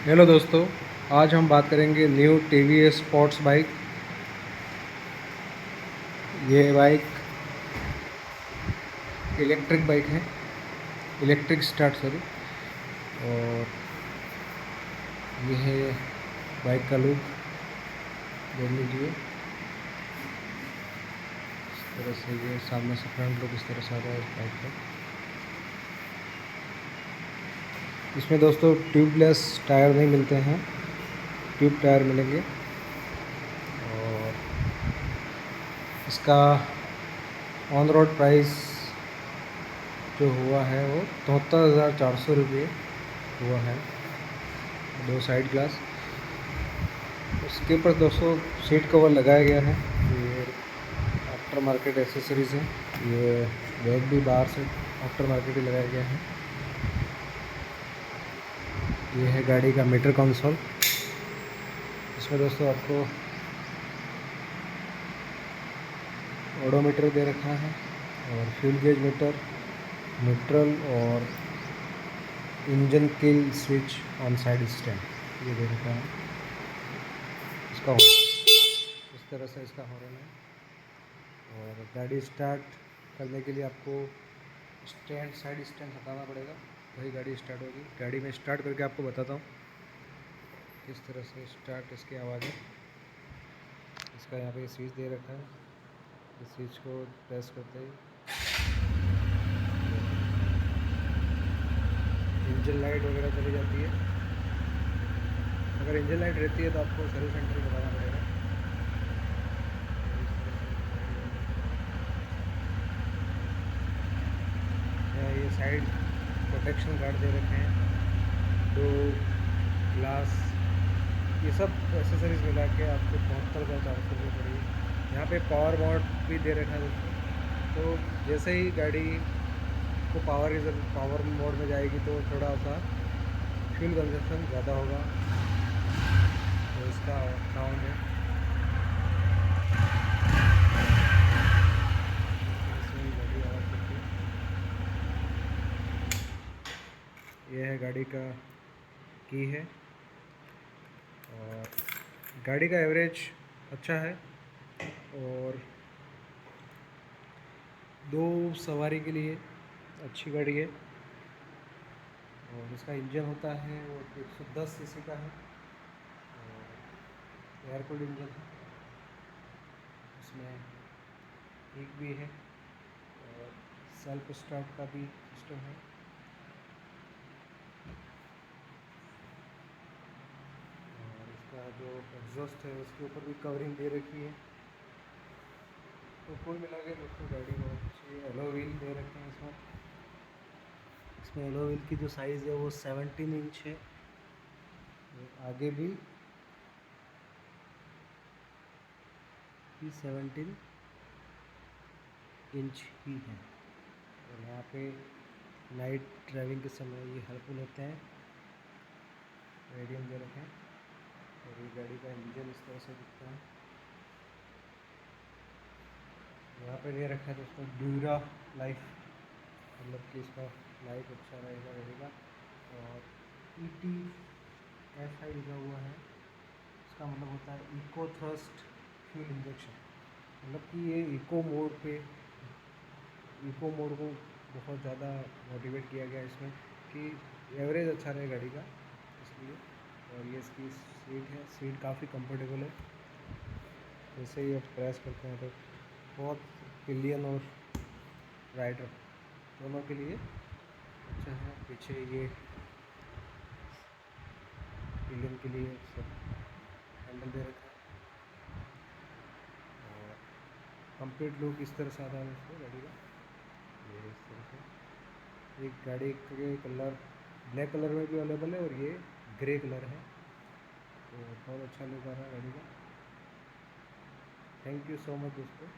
Hello दोस्तों, आज हम बात करेंगे new T V S sports bike. ये बाइक इलेक्ट्रिक बाइक है, इलेक्ट्रिक स्टार्ट सॉरी। और ये है बाइक का लुक, देख लीजिए। इस तरह से ये सामने से फ्रंट लुक इस तरह से आता है इस बाइक का। इसमें दोस्तों ट्यूबलेस टायर नहीं मिलते हैं, ट्यूब टायर मिलेंगे। और इसका ऑन रोड प्राइस जो हुआ है वो 74,400 रुपये हुआ है, 2 साइड ग्लास। उसके ऊपर दोस्तों सीट कवर लगाया गया है। ये आफ्टर मार्केट एसेसरीज़ है। ये बैग भी बाहर से आफ्टर मार्केट ही लगाया गया है। ये है गाड़ी का मीटर कंसोल। इसमें दोस्तों आपको ओडोमीटर दे रखा है और फ्यूल गेज मीटर, न्यूट्रल और engine kill switch on side stand ये दे रखा है। इसका इस तरह से इसका हॉर्न है। और गाड़ी स्टार्ट करने के लिए आपको स्टैंड, साइड स्टैंड हटाना पड़ेगा, वही गाड़ी स्टार्ट होगी। गाड़ी में स्टार्ट करके आपको बताता हूँ किस तरह से स्टार्ट इसकी आवाज़ है। इसका यहाँ पे स्विच दे रखा है, इस स्विच को प्रेस करते ही इंजन लाइट वगैरह चली जाती है। अगर इंजन लाइट रहती है तो आपको सर्विस सेंटर बताना पड़ेगा। ये साइड प्रोटेक्शन गार्ड दे रखे हैं, 2 ग्लास, ये सब एसेसरीज मिला के आपको 72,400 रुपये पड़ी। यहाँ पे पावर मोड भी दे रखा है दोस्तों। तो जैसे ही गाड़ी को पावर मोड में जाएगी तो थोड़ा सा फ्यूल कंजप्शन ज़्यादा होगा। तो इसका साउंड है, गाड़ी आवाज़ करती है। यह है गाड़ी का की है। और गाड़ी का एवरेज अच्छा है और 2 सवारी के लिए अच्छी गाड़ी है। और इसका इंजन होता है वो 110 सीसी का है और एयर कूल्ड इंजन है। इसमें एक भी है और सेल्फ स्टार्ट का भी सिस्टम है। और इसका जो एग्जॉस्ट है उसके ऊपर भी कवरिंग दे रखी है। तो कुल मिला के दोस्तों गाड़ी बहुत अच्छी है। एलो व्हील दे रखे हैं इसमें एलो व्हील की जो साइज़ है वो 17 इंच है। आगे भी 17 इंच ही है। और यहाँ पे नाइट ड्राइविंग के समय ये हेल्पफुल होते हैं। रेडियम दे रखे हैं और ये गाड़ी का इंजन इस तरह से दिखता है। यहाँ पे दे रखा है दोस्तों ड्यूरा लाइफ, मतलब कि इसका लाइफ अच्छा रहेगा। और ETFI लिखा हुआ है, इसका मतलब होता है इको थ्रस्ट फ्यूल इंजेक्शन। मतलब कि ये इको मोड को बहुत ज़्यादा मोटिवेट किया गया इसमें कि एवरेज अच्छा रहे गाड़ी का, इसलिए। और ये इसकी सीट है, सीट काफ़ी कंफर्टेबल है। जैसे ही आप प्रेस करते हैं तो बहुत पिलियन और राइडर दोनों के लिए अच्छा है। पीछे ये पिलियन के लिए सब हैंडल दे रखा है। और कंप्लीट लुक इस तरह से आता है उसको गाड़ी का, ये इस तरह से। एक गाड़ी के कलर ब्लैक कलर में भी अवेलेबल है और ये ग्रे कलर है। तो बहुत अच्छा लुक आ रहा है गाड़ी का। थैंक यू सो मच दोस्तों।